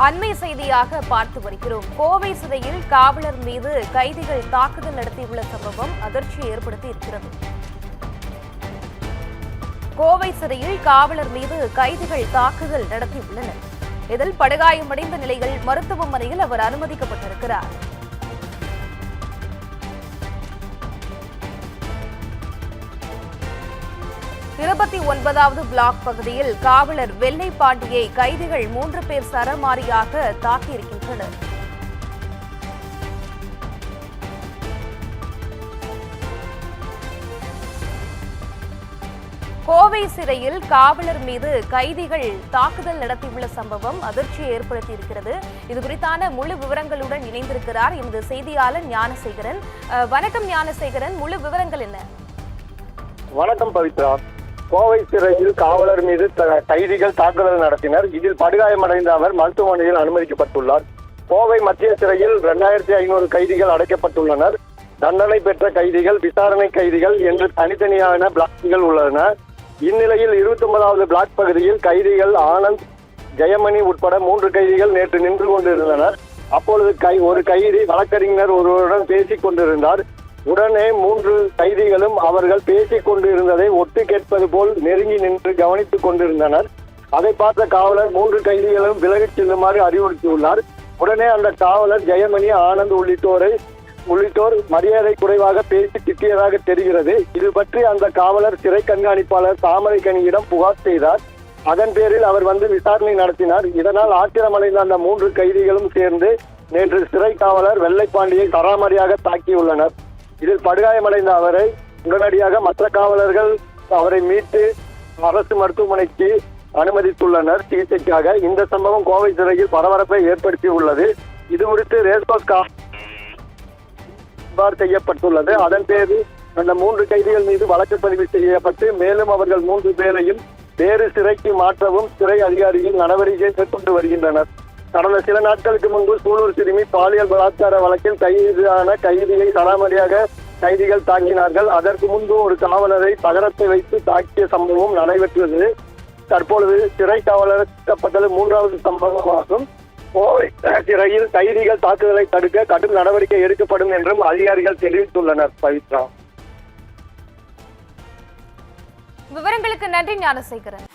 அண்மை செய்தியாக பார்த்து வருகிறோம். கோவை சிறையில் காவலர் மீது கைதிகள் தாக்குதல் நடத்தியுள்ள சம்பவம் அதிர்ச்சியை ஏற்படுத்தி இருக்கிறது. கோவை சிறையில் காவலர் மீது கைதிகள் தாக்குதல் நடத்தியுள்ளனர். இதில் படுகாயமடைந்த நிலையில் மருத்துவமனையில் அவர் அனுமதிக்கப்பட்டிருக்கிறார். இருபத்தி 9வது பிளாக் பகுதியில் காவலர் வெள்ளை பாண்டியை கைதிகள் 3 பேர் சரமாரியாக தாக்கியிருக்கின்றனர். கோவை சிறையில் காவலர் மீது கைதிகள் தாக்குதல் நடத்தியுள்ள சம்பவம் அதிர்ச்சியை ஏற்படுத்தியிருக்கிறது. இது குறித்தான முழு விவரங்களுடன் இணைந்திருக்கிறார் எமது செய்தியாளர் ஞானசேகரன். வணக்கம் ஞானசேகரன், முழு விவரங்கள் என்ன? வணக்கம் பவித்ரா. கோவை சிறையில் காவலர் மீது கைதிகள் தாக்குதல் நடத்தினர். இதில் படுகாயமடைந்த அவர் மருத்துவமனையில் அனுமதிக்கப்பட்டுள்ளார். கோவை மத்திய சிறையில் 2500 கைதிகள் அடைக்கப்பட்டுள்ளனர். தண்டனை பெற்ற கைதிகள், விசாரணை கைதிகள் என்று தனித்தனியான பிளாக்குகள் உள்ளன. இந்நிலையில் 29வது பிளாக் பகுதியில் கைதிகள் ஆனந்த், ஜெயமணி உட்பட 3 கைதிகள் நேற்று நின்று கொண்டிருந்தனர். அப்பொழுது ஒரு கைதி வழக்கறிஞர் ஒருவருடன் பேசிக் கொண்டிருந்தார். உடனே 3 கைதிகளும் அவர்கள் பேசிக் கொண்டிருந்ததை ஒட்டு கேட்பது போல் நெருங்கி நின்று கவனித்துக் கொண்டிருந்தனர். அதை பார்த்த காவலர் 3 கைதிகளும் விலகிச் செல்லுமாறு அறிவுறுத்தியுள்ளார். உடனே அந்த காவலர் ஜெயமணி, ஆனந்த் உள்ளிட்டோர் மரியாதை குறைவாக பேசி திட்டியதாக தெரிகிறது. இது பற்றி அந்த காவலர் சிறை கண்காணிப்பாளர் தாமரைக்கனியிடம் புகார் செய்தார். அதன் பேரில் அவர் வந்து விசாரணை நடத்தினார். இதனால் ஆத்திரமடைந்த அந்த 3 கைதிகளும் சேர்ந்து நேற்று சிறை காவலர் வெள்ளைப்பாண்டியை சராமரியாக தாக்கியுள்ளனர். இதில் படுகாயமடைந்த அவரை உடனடியாக மற்ற காவலர்கள் அவரை மீட்டு அரசு மருத்துவமனைக்கு அனுமதித்துள்ளனர் சிகிச்சைக்காக. இந்த சம்பவம் கோவை சிறையில் பரபரப்பை ஏற்படுத்தி உள்ளது. இது குறித்து ரேஸ்கோர்ஸ் செய்யப்பட்டுள்ளது. அதன் பேரில் அந்த 3 கைதிகள் மீது வழக்கு பதிவு செய்யப்பட்டு மேலும் அவர்கள் 3 பேரையும் வேறு சிறைக்கு மாற்றவும் சிறை அதிகாரிகள் நடவடிக்கை மேற்கொண்டு வருகின்றனர். கடந்த சில நாட்களுக்கு முன்பு சூலூர் சிறுமி பாலியல் பலாத்கார வழக்கில் கைதான கைதியை சராமரியாக கைதிகள் தாக்கினார்கள். அதற்கு முன்பு ஒரு காவலரை தகரத்தை வைத்து தாக்கிய சம்பவம் நடைபெற்றது. தற்பொழுது சிறை காவலர் 3வது சம்பவமாகும். கோவை சிறையில் கைதிகள் தாக்குதலை தடுக்க கடும் நடவடிக்கை எடுக்கப்படும் என்றும் அதிகாரிகள் தெரிவித்துள்ளனர். பவித்ரா, விவரங்களுக்கு நன்றி ஞானசேகரன்.